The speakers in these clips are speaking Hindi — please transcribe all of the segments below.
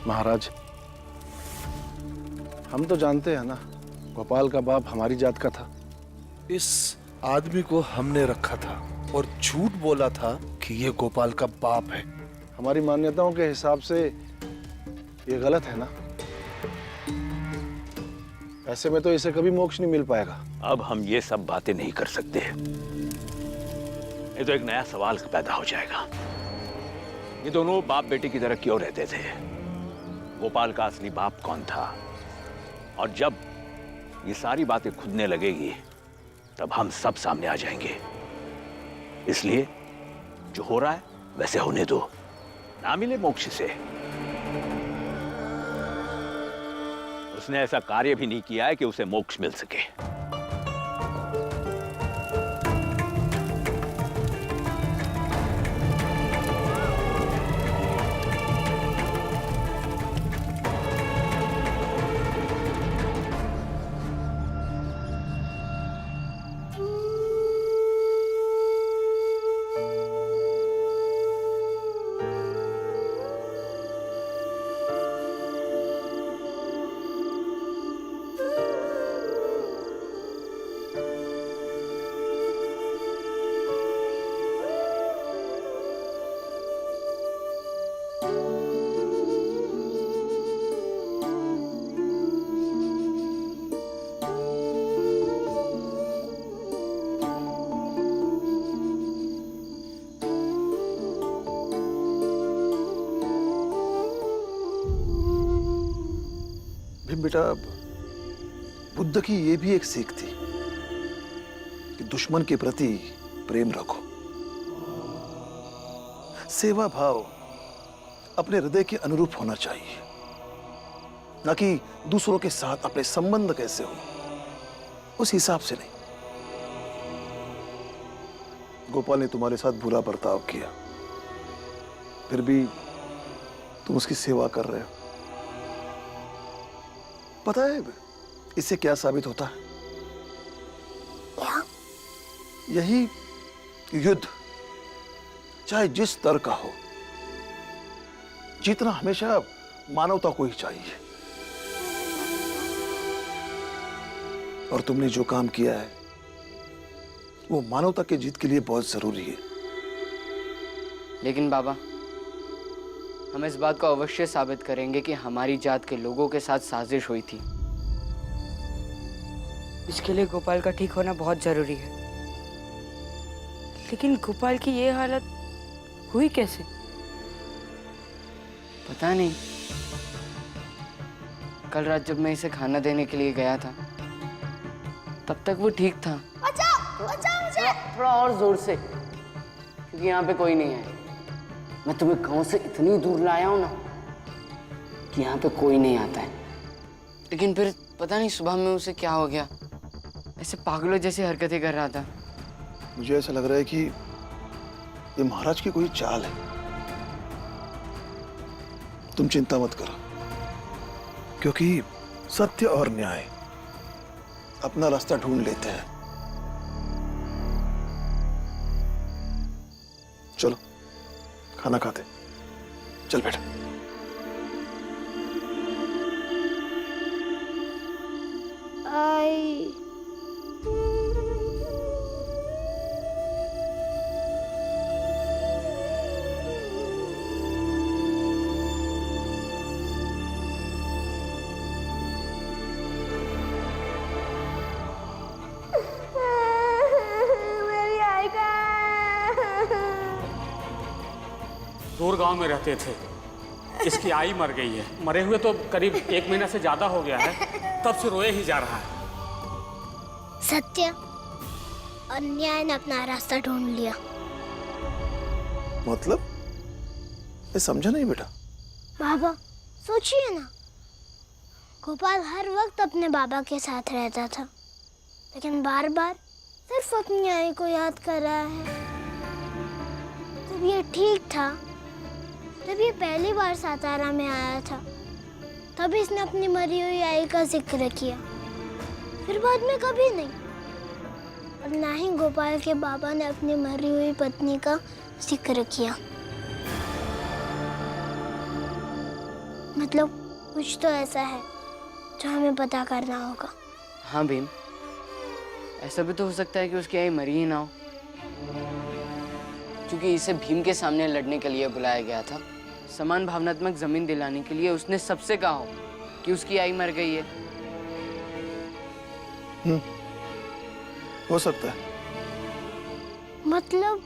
महाराज, हम तो जानते हैं ना, गोपाल का बाप हमारी जात का था। इस आदमी को हमने रखा था और झूठ बोला था कि ये गोपाल का बाप है। हमारी मान्यताओं के हिसाब से ये गलत है ना। ऐसे में तो इसे कभी मोक्ष नहीं मिल पाएगा। अब हम ये सब बातें नहीं कर सकते, ये तो एक नया सवाल पैदा हो जाएगा। ये दोनों बाप बेटे की तरह क्यों रहते थे? गोपाल का असली बाप कौन था? और जब ये सारी बातें खुदने लगेगी तब हम सब सामने आ जाएंगे। इसलिए जो हो रहा है वैसे होने दो, ना मिले मोक्ष से। उसने ऐसा कार्य भी नहीं किया है कि उसे मोक्ष मिल सके। बेटा, बुद्ध की ये भी एक सीख थी कि दुश्मन के प्रति प्रेम रखो। सेवा भाव अपने हृदय के अनुरूप होना चाहिए, न कि दूसरों के साथ अपने संबंध कैसे हो उस हिसाब से नहीं। गोपाल ने तुम्हारे साथ बुरा बर्ताव किया, फिर भी तुम उसकी सेवा कर रहे हो। पता है इससे क्या साबित होता है? क्या? यही युद्ध चाहे जिस स्तर का हो, जीतना हमेशा मानवता को ही चाहिए। और तुमने जो काम किया है वो मानवता के जीत के लिए बहुत जरूरी है। लेकिन बाबा, हम इस बात को अवश्य साबित करेंगे कि हमारी जात के लोगों के साथ साजिश हुई थी। इसके लिए गोपाल का ठीक होना बहुत जरूरी है। लेकिन गोपाल की ये हालत हुई कैसे? पता नहीं। कल रात जब मैं इसे खाना देने के लिए गया था तब तक वो ठीक था। बचाओ बचाओ मुझे। थोड़ा और जोर से, क्योंकि यहाँ पे कोई नहीं है। मैं तुम्हें गांव से इतनी दूर लाया हूं ना कि यहाँ पे कोई नहीं आता है। लेकिन फिर पता नहीं सुबह में उसे क्या हो गया, ऐसे पागलों जैसी हरकतें कर रहा था। मुझे ऐसा लग रहा है कि ये महाराज की कोई चाल है। तुम चिंता मत करो, क्योंकि सत्य और न्याय अपना रास्ता ढूंढ लेते हैं। चलो खाना खाते। चल बेटा। आई मेरी आई का। दूर गांव में रहते थे, इसकी आई मर गई है। मरे हुए तो करीब 1 महीना से ज्यादा हो गया है, तब से रोए ही जा रहा है। सत्य और न्याय ने अपना रास्ता ढूंढ लिया। मतलब मैं समझा नहीं बेटा। बाबा सोचिए ना, गोपाल हर वक्त अपने बाबा के साथ रहता था, लेकिन बार बार सिर्फ अपनी आई को याद कर रहा है। जब ये ठीक था, जब ये पहली बार सातारा में आया था, तब इसने अपनी मरी हुई आई का जिक्र किया, फिर बाद में कभी नहीं। और ना ही गोपाल के बाबा ने अपनी मरी हुई पत्नी का जिक्र किया। मतलब कुछ तो ऐसा है जो हमें पता करना होगा। हाँ भीम, ऐसा भी तो हो सकता है कि उसकी आई मरी ही ना हो, क्योंकि इसे भीम के सामने लड़ने के लिए बुलाया गया था। समान भावनात्मक जमीन दिलाने के लिए उसने सबसे कहा हो कि उसकी आई मर गई है। हो सकता है। मतलब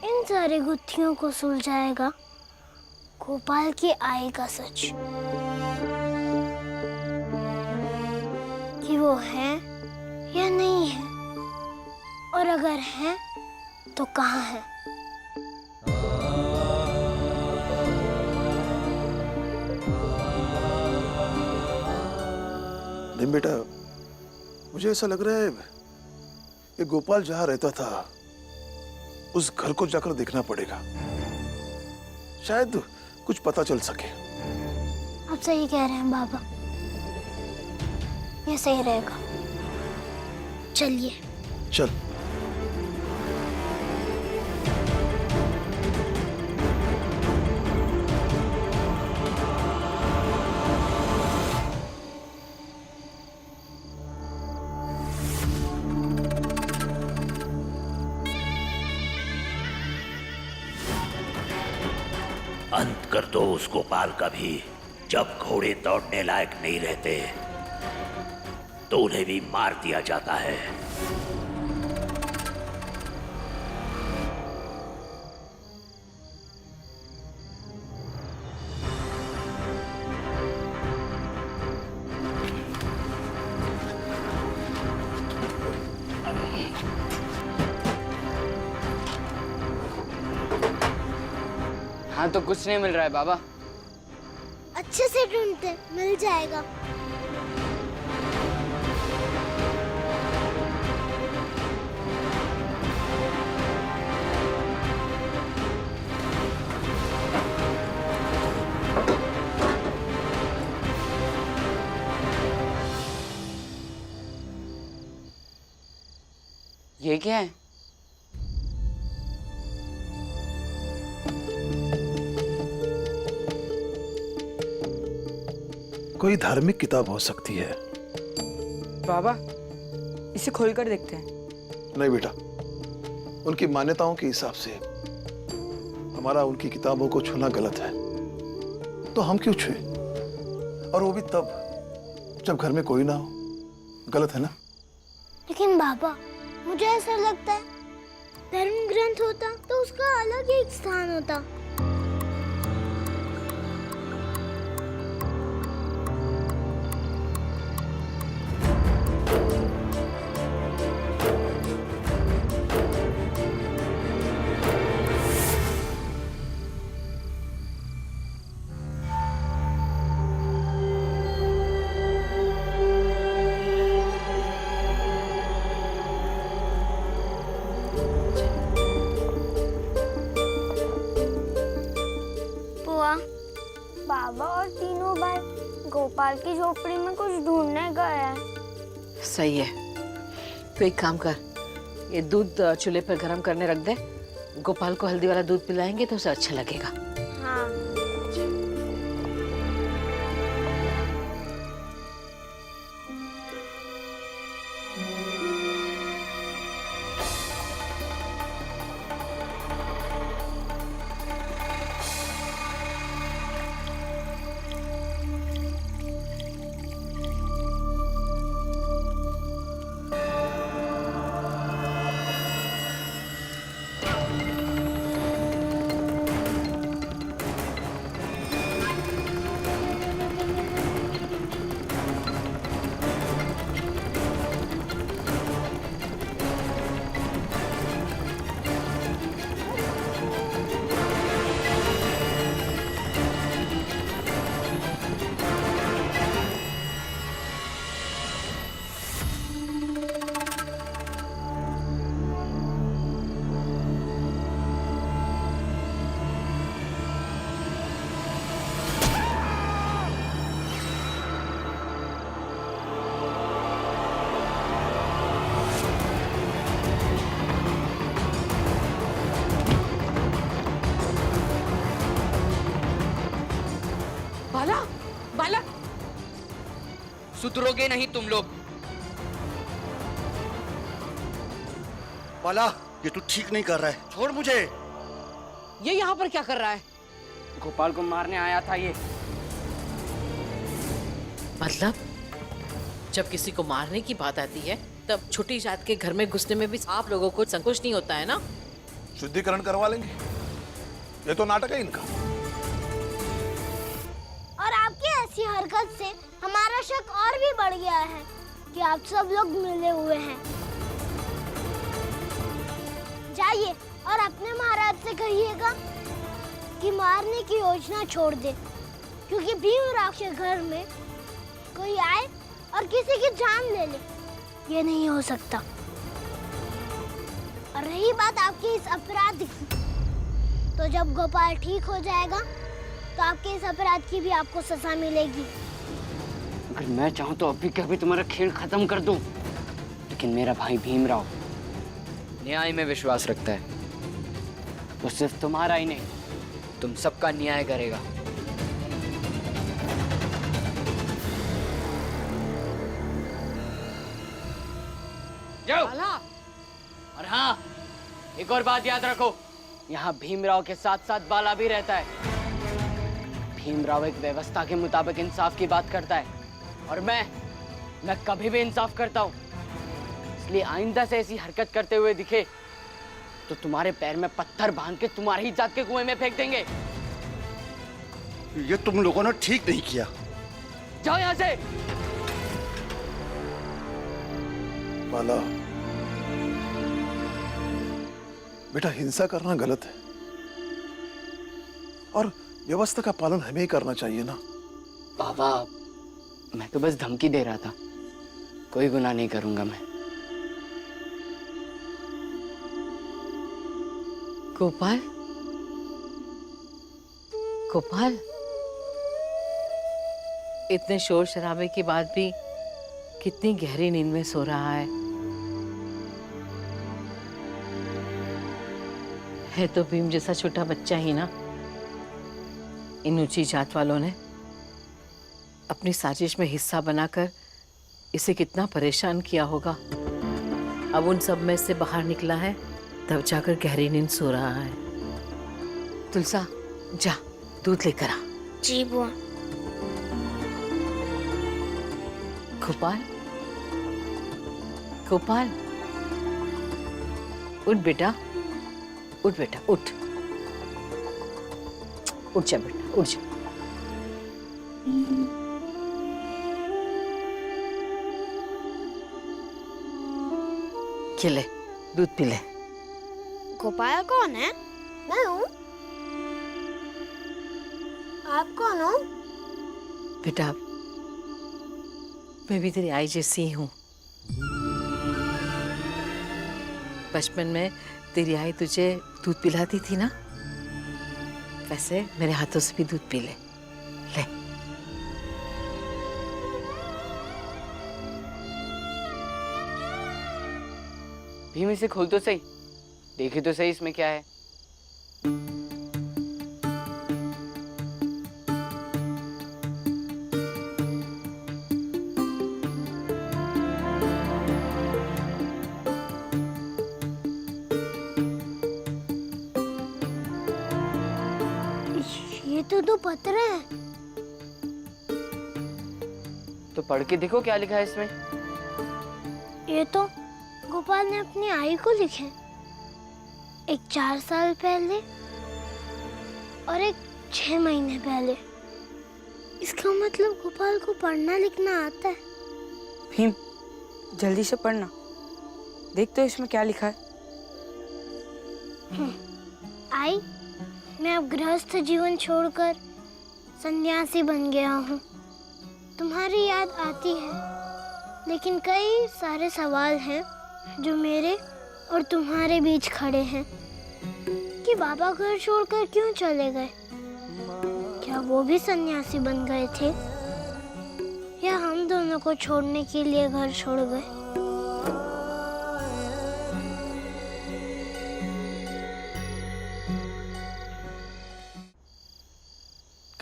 इन सारी गुत्थियों को सुलझाएगा गोपाल की आई का सच, कि वो है या नहीं है, और अगर है तो कहाँ है। नहीं बेटा, मुझे ऐसा लग रहा है कि गोपाल जहां रहता था उस घर को जाकर देखना पड़ेगा, शायद कुछ पता चल सके। आप सही कह रहे हैं बाबा, ये सही रहेगा। चलिए। चल। अंत कर दो उस गोपाल का भी। जब घोड़े दौड़ने लायक नहीं रहते तो उन्हें भी मार दिया जाता है। हाँ तो कुछ नहीं मिल रहा है बाबा। अच्छे से ढूंढते, मिल जाएगा। ये क्या है? कोई धार्मिक किताब हो सकती है। बाबा, इसे खोलकर देखते हैं। नहीं बेटा, उनकी मान्यताओं के हिसाब से हमारा उनकी किताबों को छूना गलत है, तो हम क्यों छुए? और वो भी तब जब घर में कोई ना हो। गलत है ना? लेकिन बाबा, मुझे ऐसा लगता है धर्म ग्रंथ होता तो उसका अलग ही एक स्थान होता। बाबा और तीनों भाई गोपाल की झोपड़ी में कुछ ढूंढने गए हैं। सही है, तो एक काम कर, ये दूध चूल्हे पर गरम करने रख दे। गोपाल को हल्दी वाला दूध पिलाएंगे तो उसे अच्छा लगेगा। हाँ। बाला बाला सुधरोगे नहीं तुम लोग। बाला, ये तू ठीक नहीं कर रहा है, छोड़ मुझे। ये यहाँ पर क्या कर रहा है? गोपाल को मारने आया था ये। मतलब जब किसी को मारने की बात आती है तब छोटी जात के घर में घुसने में भी आप लोगों को संकोच नहीं होता है ना? शुद्धिकरण करवा लेंगे, ये तो नाटक है इनका। और आपकी ऐसी हरकत से हमारा शक और भी बढ़ गया है कि आप सब लोग मिले हुए हैं। जाइए और अपने महाराज से कहिएगा कि मारने की योजना छोड़ दे, क्योंकि भीमराव के घर में कोई आए और किसी की जान ले ले, ये नहीं हो सकता। और रही बात आपके इस अपराध की, तो जब गोपाल ठीक हो जाएगा तो आपके इस अपराध की भी आपको सजा मिलेगी। अगर मैं चाहूं तो अभी के अभी तुम्हारा खेल खत्म कर दूं, लेकिन मेरा भाई भीमराव न्याय में विश्वास रखता है। वो सिर्फ तुम्हारा ही नहीं, तुम सबका न्याय करेगा। जाओ। और हाँ, एक और बात याद रखो, यहाँ भीमराव के साथ साथ बाला भी रहता है। भीमराव एक व्यवस्था के मुताबिक इंसाफ की बात करता है, और मैं कभी भी इंसाफ करता हूँ। इसलिए आइंदा से ऐसी हरकत करते हुए दिखे तो तुम्हारे पैर में पत्थर बांध के तुम्हारी ही जात के कुएं में फेंक देंगे। ये तुम लोगों ने ठीक नहीं किया। जाओ यहाँ से। बाला, बेटा हिंसा करना गलत है और व्यवस्था का पालन हमें ही करना चाहिए ना। बाबा, मैं तो बस धमकी दे रहा था, कोई गुनाह नहीं करूंगा मैं। गोपाल, गोपाल, इतने शोर शराबे के बाद भी कितनी गहरी नींद में सो रहा है तो भीम जैसा छोटा बच्चा ही ना। इन ऊंची जात वालों ने अपनी साजिश में हिस्सा बनाकर इसे कितना परेशान किया होगा। अब उन सब में से बाहर निकला है, तब जाकर गहरी नींद सो रहा है। तुलसा, जा दूध लेकर आ। जी बुआ। गोपाल, गोपाल, उठ बेटा, उठ बेटा, उठ, उठ जा बेटा, उठ जा। ये ले, दूध पी ले। गोपाल कौन है? मैं हूँ। आप कौन हो? बेटा, मैं भी तेरी आई जैसी ही हूँ। बचपन में तेरी आई तुझे दूध पिलाती थी ना, वैसे मेरे हाथों से भी दूध पी ले। ले। भीम, इसे खोल तो सही, देखी तो सही इसमें क्या है। ये तो दो पत्र हैं। तो पढ़ के देखो क्या लिखा है इसमें। ये तो गोपाल ने अपनी आई को लिखे, एक 4 साल पहले और एक 6 महीने पहले। इसका मतलब गोपाल को पढ़ना लिखना आता है। भीम, जल्दी से पढ़ना, देख तो इसमें क्या लिखा है। आई, मैं अब गृहस्थ जीवन छोड़कर सन्यासी बन गया हूँ। तुम्हारी याद आती है, लेकिन कई सारे सवाल हैं जो मेरे और तुम्हारे बीच खड़े हैं कि बाबा घर छोड़कर क्यों चले गए? क्या वो भी सन्यासी बन गए थे या हम दोनों को छोड़ने के लिए घर छोड़ गए?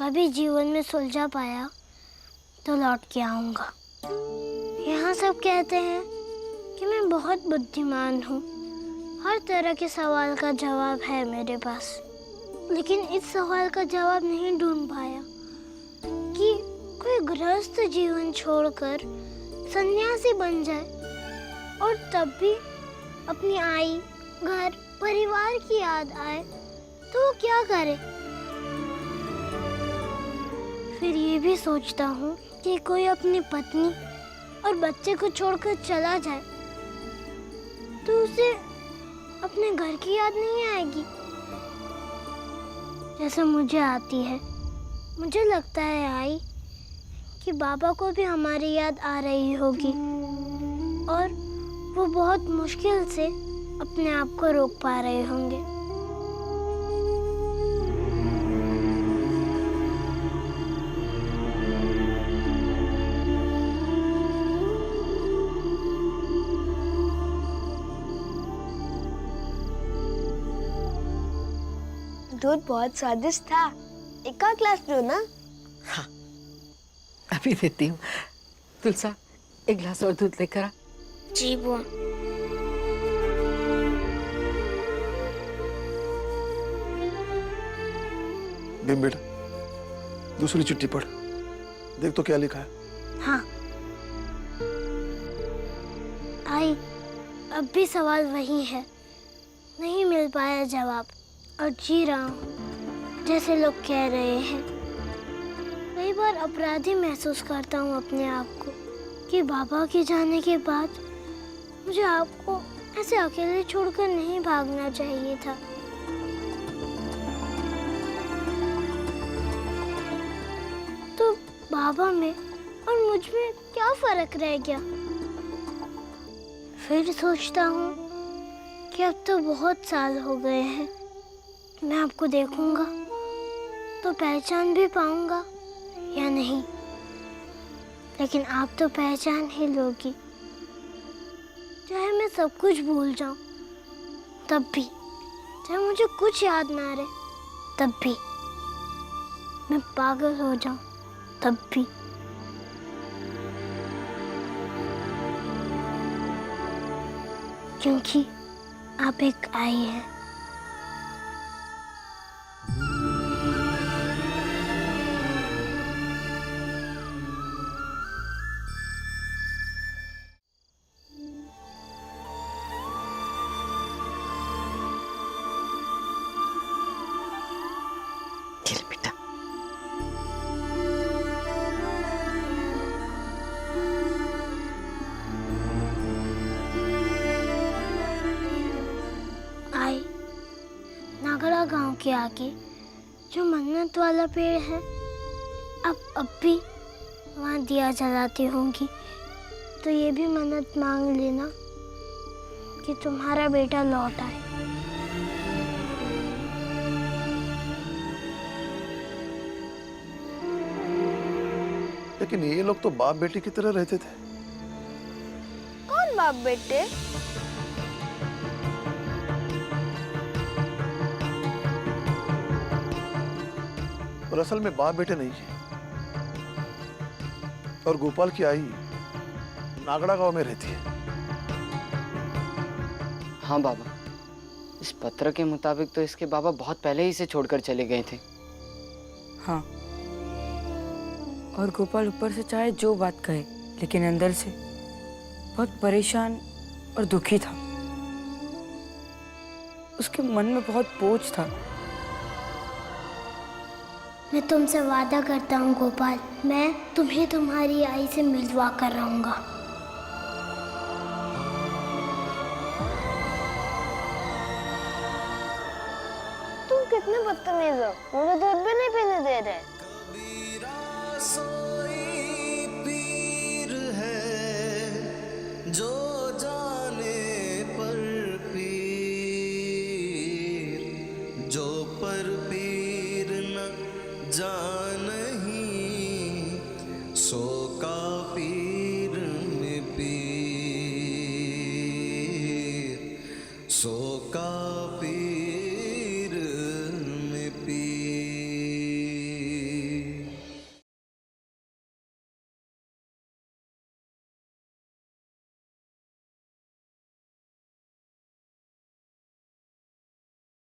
कभी जीवन में सुलझा पाया तो लौट के आऊंगा। यहाँ सब कहते हैं कि मैं बहुत बुद्धिमान हूँ, हर तरह के सवाल का जवाब है मेरे पास, लेकिन इस सवाल का जवाब नहीं ढूंढ पाया कि कोई गृहस्थ जीवन छोड़कर सन्यासी बन जाए और तब भी अपनी आई, घर, परिवार की याद आए तो वो क्या करे। फिर ये भी सोचता हूँ कि कोई अपनी पत्नी और बच्चे को छोड़कर चला जाए तो उसे अपने घर की याद नहीं आएगी जैसे मुझे आती है। मुझे लगता है आई कि बाबा को भी हमारी याद आ रही होगी और वो बहुत मुश्किल से अपने आप को रोक पा रहे होंगे। दूध बहुत स्वादिष्ट था। एक और ग्लास दो ना। हाँ, अभी देती हूँ। तुलसा, एक गिलास और दूध लेकर आ। जी बुआ। भीम बेटा, दूसरी चिट्ठी पढ़, देख तो क्या लिखा है। हाँ आई, अब भी सवाल वही है, नहीं मिल पाया जवाब और जी रहा हूँ जैसे लोग कह रहे हैं। कई बार अपराधी महसूस करता हूँ अपने आप को कि बाबा के जाने के बाद मुझे आपको ऐसे अकेले छोड़कर नहीं भागना चाहिए था। तो बाबा में और मुझ में क्या फर्क रह गया। फिर सोचता हूँ कि अब तो बहुत साल हो गए हैं, मैं आपको देखूंगा तो पहचान भी पाऊंगा या नहीं, लेकिन आप तो पहचान ही लोगी। चाहे मैं सब कुछ भूल जाऊं तब भी, चाहे मुझे कुछ याद ना रहे तब भी, मैं पागल हो जाऊं तब भी। क्योंकि आप एक आई हैं। चल बेटा। आई, नागड़ा गांव के आगे जो मन्नत वाला पेड़ है, अब भी वहाँ दिया जलाती होंगी, तो ये भी मन्नत मांग लेना कि तुम्हारा बेटा लौट आए। लेकिन ये लोग तो बाप बेटी की तरह रहते थे। कौन बाप बेटे? और असल में बाप बेटे नहीं है। और गोपाल की आई नागड़ा गांव में रहती है। हाँ बाबा, इस पत्र के मुताबिक तो इसके बाबा बहुत पहले ही इसे छोड़कर चले गए थे। हाँ, और गोपाल ऊपर से चाहे जो बात कहे, लेकिन अंदर से बहुत परेशान और दुखी था। उसके मन में बहुत बोझ था। मैं तुमसे वादा करता हूँ गोपाल, मैं तुम्हें तुम्हारी आई से मिलवा कर रहूंगा। तुम कितने बदतमीज हो, मुझे दूध भी नहीं पीने दे रहे। जो जाने पर पीर, जो पर पीर न जानही, सो का पीर में पीर, सो का